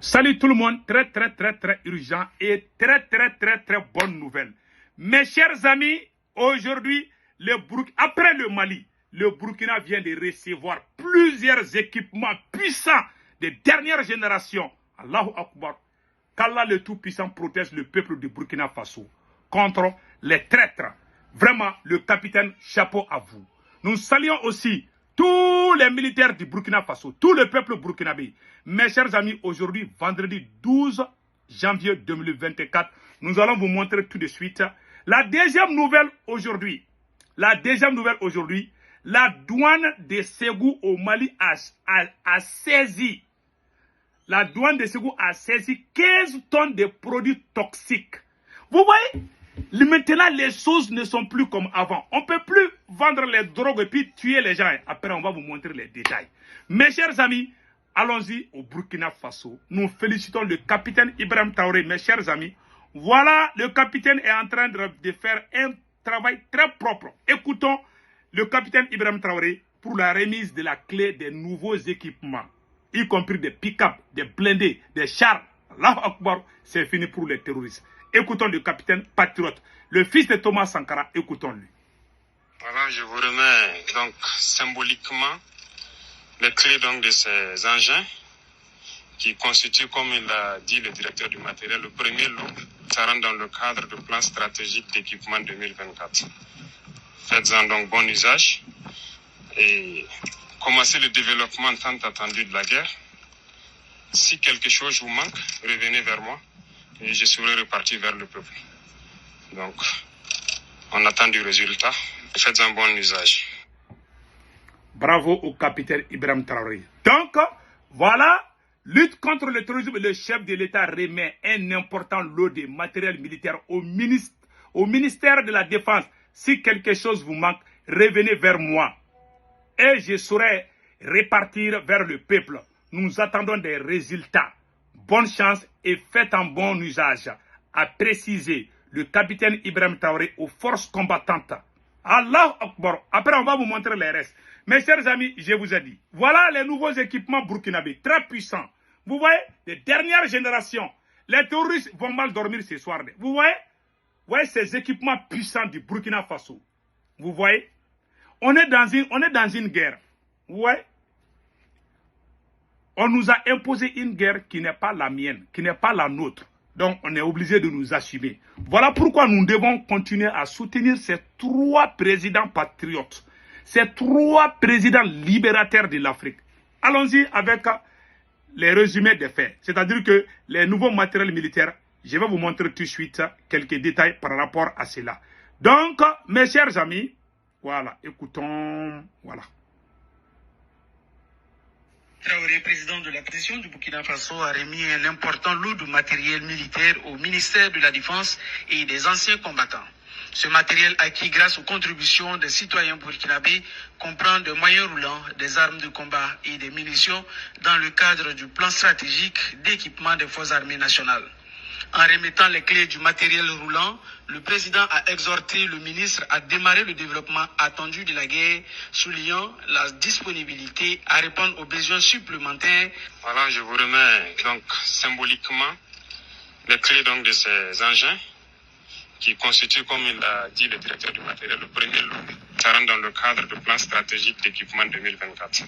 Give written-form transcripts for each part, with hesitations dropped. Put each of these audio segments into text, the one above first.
Salut tout le monde, très urgent et très bonne nouvelle. Mes chers amis, aujourd'hui, après le Mali, le Burkina vient de recevoir plusieurs équipements puissants de dernière génération. Allahu Akbar. Qu'Allah le Tout-Puissant protège le peuple du Burkina Faso contre les traîtres. Vraiment, le capitaine, chapeau à vous. Nous saluons aussi tous les militaires du Burkina Faso, tout le peuple burkinabé. Mes chers amis, aujourd'hui, vendredi 12 janvier 2024, nous allons vous montrer tout de suite la deuxième nouvelle aujourd'hui. La douane de Ségou au Mali a saisi. La douane de Ségou a saisi 15 tonnes de produits toxiques. Vous voyez? Maintenant, les choses ne sont plus comme avant. On ne peut plus vendre les drogues et puis tuer les gens. Après, on va vous montrer les détails. Mes chers amis, allons-y au Burkina Faso. Nous félicitons le capitaine Ibrahim Traoré. Mes chers amis, voilà, le capitaine est en train de faire un travail très propre. Écoutons le capitaine Ibrahim Traoré pour la remise de la clé des nouveaux équipements, y compris des pick-up, des blindés, des chars. Allahu Akbar, c'est fini pour les terroristes. Écoutons le capitaine patriote, le fils de Thomas Sankara, écoutons-lui. Voilà, je vous remets donc symboliquement les clés donc de ces engins qui constituent, comme il a dit le directeur du matériel, le premier lot. Ça rentre dans le cadre du plan stratégique d'équipement 2024. Faites-en donc bon usage et commencez le développement tant attendu de la guerre. Si quelque chose vous manque, revenez vers moi. Et je serai reparti vers le peuple. Donc, on attend du résultat. Faites un bon usage. Bravo au capitaine Ibrahim Traoré. Donc, voilà, lutte contre le terrorisme. Le chef de l'État remet un important lot de matériel militaire au ministère de la Défense. Si quelque chose vous manque, revenez vers moi. Et je saurai repartir vers le peuple. Nous attendons des résultats. Bonne chance et faites un bon usage, a précisé le capitaine Ibrahim Traoré aux forces combattantes. Allah Akbar. Après, on va vous montrer les restes. Mes chers amis, je vous ai dit, voilà les nouveaux équipements burkinabés, très puissants. Vous voyez, les dernières générations. Les terroristes vont mal dormir ce soir. Vous voyez ces équipements puissants du Burkina Faso. Vous voyez, on est dans une guerre. Vous voyez? On nous a imposé une guerre qui n'est pas la mienne, qui n'est pas la nôtre. Donc, on est obligé de nous assumer. Voilà pourquoi nous devons continuer à soutenir ces trois présidents patriotes, ces trois présidents libérateurs de l'Afrique. Allons-y avec les résumés des faits. C'est-à-dire que les nouveaux matériels militaires, je vais vous montrer tout de suite quelques détails par rapport à cela. Donc, mes chers amis, voilà, écoutons, voilà. Traoré, président de la transition du Burkina Faso, a remis un important lot de matériel militaire au ministère de la Défense et des anciens combattants. Ce matériel acquis grâce aux contributions des citoyens burkinabés comprend des moyens roulants, des armes de combat et des munitions dans le cadre du plan stratégique d'équipement des forces armées nationales. En remettant les clés du matériel roulant, le président a exhorté le ministre à démarrer le développement attendu de la guerre, soulignant la disponibilité à répondre aux besoins supplémentaires. Voilà, je vous remets donc symboliquement les clés donc de ces engins qui constituent, comme il a dit le directeur du matériel, le premier lot. Ça rentre dans le cadre du plan stratégique d'équipement 2024.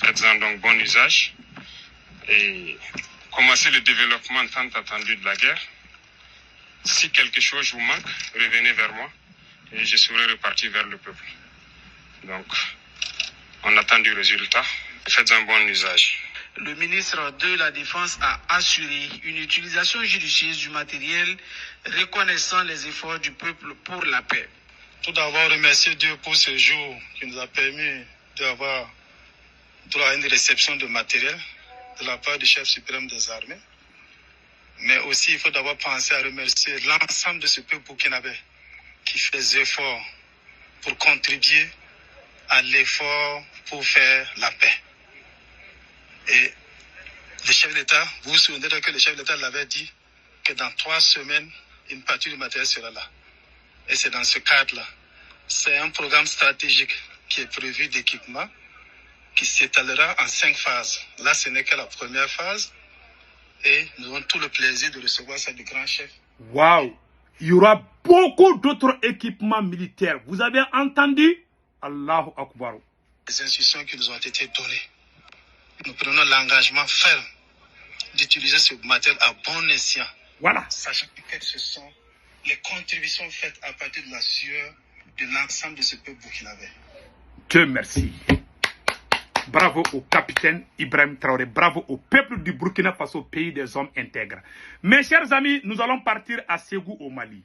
Faites-en donc bon usage et commencez le développement tant attendu de la guerre. Si quelque chose vous manque, revenez vers moi et je serai reparti vers le peuple. Donc, on attend du résultat. Faites un bon usage. Le ministre de la Défense a assuré une utilisation judicieuse du matériel, reconnaissant les efforts du peuple pour la paix. Tout d'abord, remercier Dieu pour ce jour qui nous a permis d'avoir droit à une réception de matériel de la part du chef suprême des armées. Mais aussi, il faut d'abord penser à remercier l'ensemble de ce peuple burkinabé qui fait des efforts pour contribuer à l'effort pour faire la paix. Et le chef d'État, vous vous souvenez que le chef d'État l'avait dit que dans 3 semaines, une partie du matériel sera là. Et c'est dans ce cadre-là. C'est un programme stratégique qui est prévu d'équipement qui s'étalera en 5 phases. Là, ce n'est que la première phase. et nous avons tout le plaisir de recevoir ça du grand chef. Waouh! Il y aura beaucoup d'autres équipements militaires. Vous avez entendu? Allahu Akbar. Les instructions qui nous ont été données. Nous prenons l'engagement ferme d'utiliser ce matériel à bon escient. Voilà. Sachant que ce sont les contributions faites à partir de la sueur de l'ensemble de ce peuple burkinabé. Dieu merci. Bravo au capitaine Ibrahim Traoré. Bravo au peuple du Burkina Faso, pays des hommes intègres. Mes chers amis, nous allons partir à Ségou au Mali.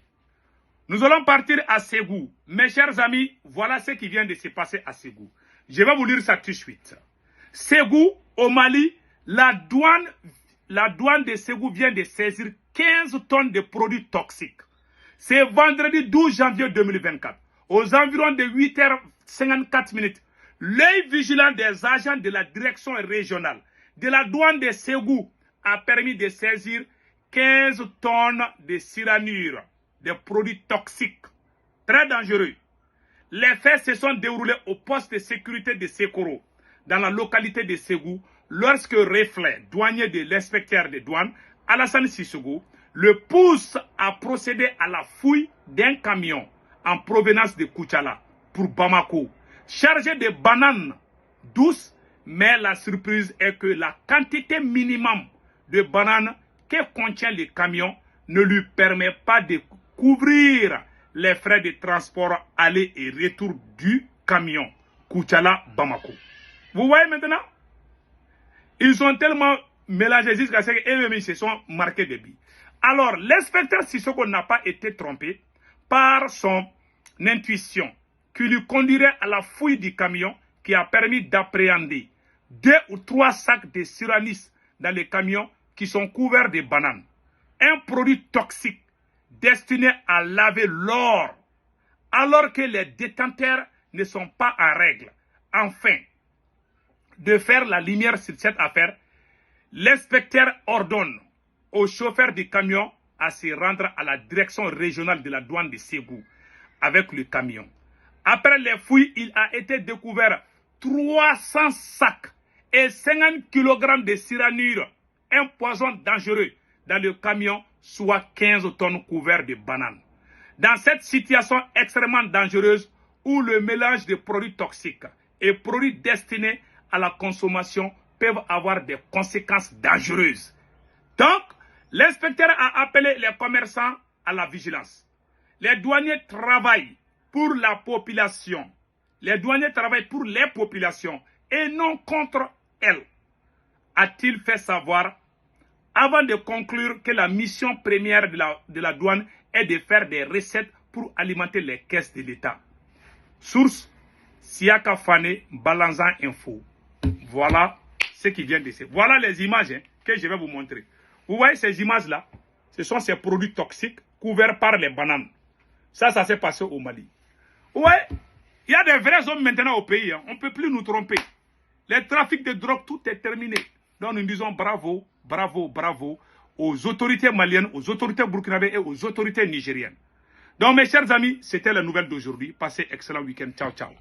Nous allons partir à Ségou. Mes chers amis, voilà ce qui vient de se passer à Ségou. Je vais vous lire ça tout de suite. Ségou au Mali, la douane de Ségou vient de saisir 15 tonnes de produits toxiques. C'est vendredi 12 janvier 2024. Aux environs de 8h54, l'œil vigilant des agents de la direction régionale de la douane de Ségou a permis de saisir 15 tonnes de cyanure, des produits toxiques, très dangereux. Les faits se sont déroulés au poste de sécurité de Sekoro, dans la localité de Ségou, lorsque Reflet, douanier de l'inspecteur de douane, Alassane Sissoko, le pousse à procéder à la fouille d'un camion en provenance de Koutchala pour Bamako, chargé de bananes douces, mais la surprise est que la quantité minimum de bananes que contient le camion ne lui permet pas de couvrir les frais de transport aller et retour du camion Koutchala-Bamako. Vous voyez maintenant? Ils sont tellement mélangés jusqu'à ce qu'eux-mêmes ils se sont marqués des billes. Alors, l'inspecteur Sissoko n'a pas été trompé par son intuition qui lui conduirait à la fouille du camion qui a permis d'appréhender 2 ou 3 sacs de cyranis dans les camions qui sont couverts de bananes. Un produit toxique destiné à laver l'or alors que les détenteurs ne sont pas en règle. Enfin, de faire la lumière sur cette affaire, l'inspecteur ordonne au chauffeur du camion à se rendre à la direction régionale de la douane de Ségou avec le camion. Après les fouilles, il a été découvert 300 sacs et 50 kg de cyanure, un poison dangereux, dans le camion, soit 15 tonnes couvertes de bananes. Dans cette situation extrêmement dangereuse où le mélange de produits toxiques et produits destinés à la consommation peuvent avoir des conséquences dangereuses. Donc, l'inspecteur a appelé les commerçants à la vigilance. Les douaniers travaillent pour la population. Les douaniers travaillent pour les populations et non contre elles, a-t-il fait savoir avant de conclure que la mission première de la douane est de faire des recettes pour alimenter les caisses de l'État. Source, Siaka Fane, Balanzan Info. Voilà ce qui vient de se... Voilà les images que je vais vous montrer. Vous voyez ces images-là? Ce sont ces produits toxiques couverts par les bananes. Ça s'est passé au Mali. Ouais, il y a des vrais hommes maintenant au pays. On ne peut plus nous tromper. Les trafics de drogue, tout est terminé. Donc nous disons bravo, bravo, bravo aux autorités maliennes, aux autorités burkinabées et aux autorités nigériennes. Donc mes chers amis, c'était la nouvelle d'aujourd'hui. Passez excellent week-end. Ciao, ciao.